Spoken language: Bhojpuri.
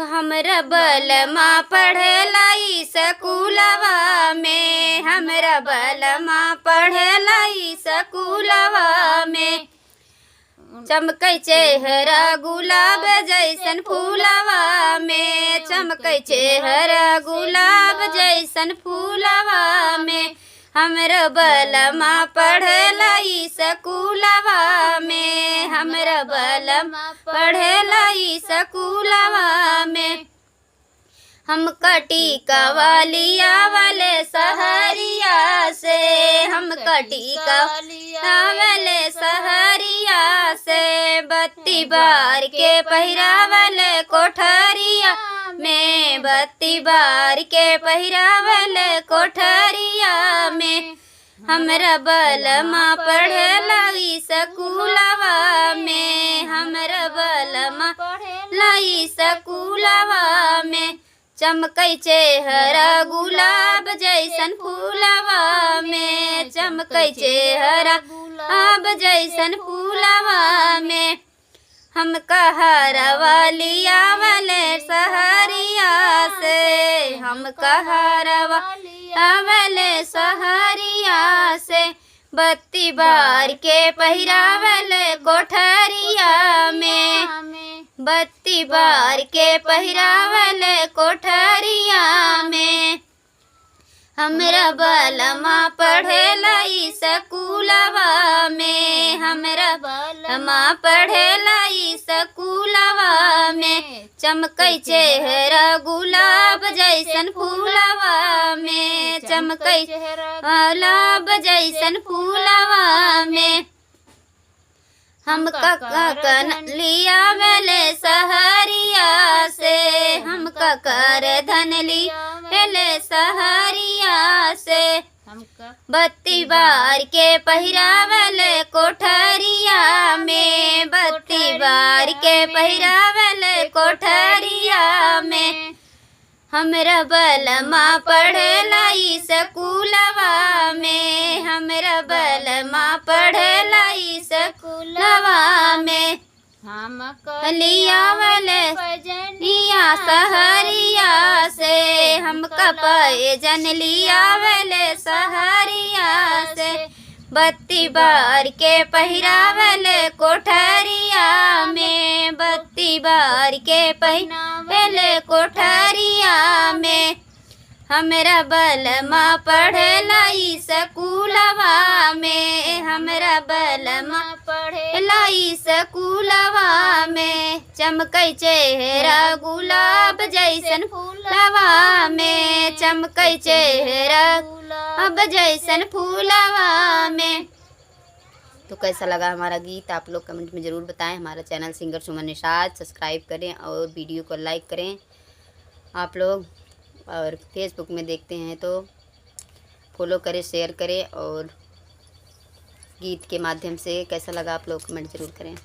हमरा बलमा पढ़ेला ई स्कूलवा में, हमरा बलमा पढ़ेला ई स्कूलवा में। चमकै चेहरा गुलाब जैसन फूलवा में, चमकै चेहरा गुलाब जैसन फूलवा में। हमरा बलमा पढ़ेला ई स्कूलवा में, हमरा बलमा पढ़ेला ई स्कूलवा में। हम टीका वालिया वाले सहरिया से, हम टीका वाले सहरिया से। बत्ती बार के पहिरावले कोठरिया में, बत्ती बार के पहिरावले कोठरिया में। हमरा बलमा पढ़ेला ई स्कूलवा में, हमरा बलमा पढ़ेला ई स्कूलवा में। चमकै चेहरा गुलाब जैसन फूलवा में, चमकै चेहरा गुलाब जैसन फूलवा में। हम कहरवालिया वाले सहरिया से, हम कहरवालिया वाले सहरिया से। बत्ती बार के पहिरावले कोठरिया में, बत्ती बार के पहिरावले कोठरिया में। हमरा बलमा पढ़ेला ई स्कूलवा में, हमरा बलमा पढ़ेला ई स्कूलवा में। चमकै चेहरा गुलाब जैसन फूलवा में, चमकै गुलाब जैसन फूलवा में। हम लिया वेले सहरिया से, हम कर धन लिया वेले सहरिया से। बत्ती बार के पहिरावले कोठरिया में, बत्ती बार के पहिरावले कोठरिया में। हमरा बलमा पढ़ेला ई स्कूलवा में, हमरा बलमा पढ़ेला ई स्कूलवा में। हम लिया वाले निया सहरिया से, हम पैजन लिया वाले सहरिया से। बत्ती बार के पहिरावले कोठरिया में, बत्ती बार के पहिरावले कोठरिया में। हमरा बलमा पढ़ेला ई स्कूलवा में, हमरा बलमा पढ़ेला ई स्कूलवा में। चमकै चेहरा गुलाब जैसन फूलवा में, चमकै चेहरा गुलाब जैसन फूलवा में। तो कैसा लगा हमारा गीत आप लोग कमेंट में ज़रूर बताएं। हमारा चैनल सिंगर सुमन निषाद सब्सक्राइब करें और वीडियो को लाइक करें आप लोग। और फेसबुक में देखते हैं तो फॉलो करें, शेयर करें। और गीत के माध्यम से कैसा लगा आप लोग कमेंट ज़रूर करें।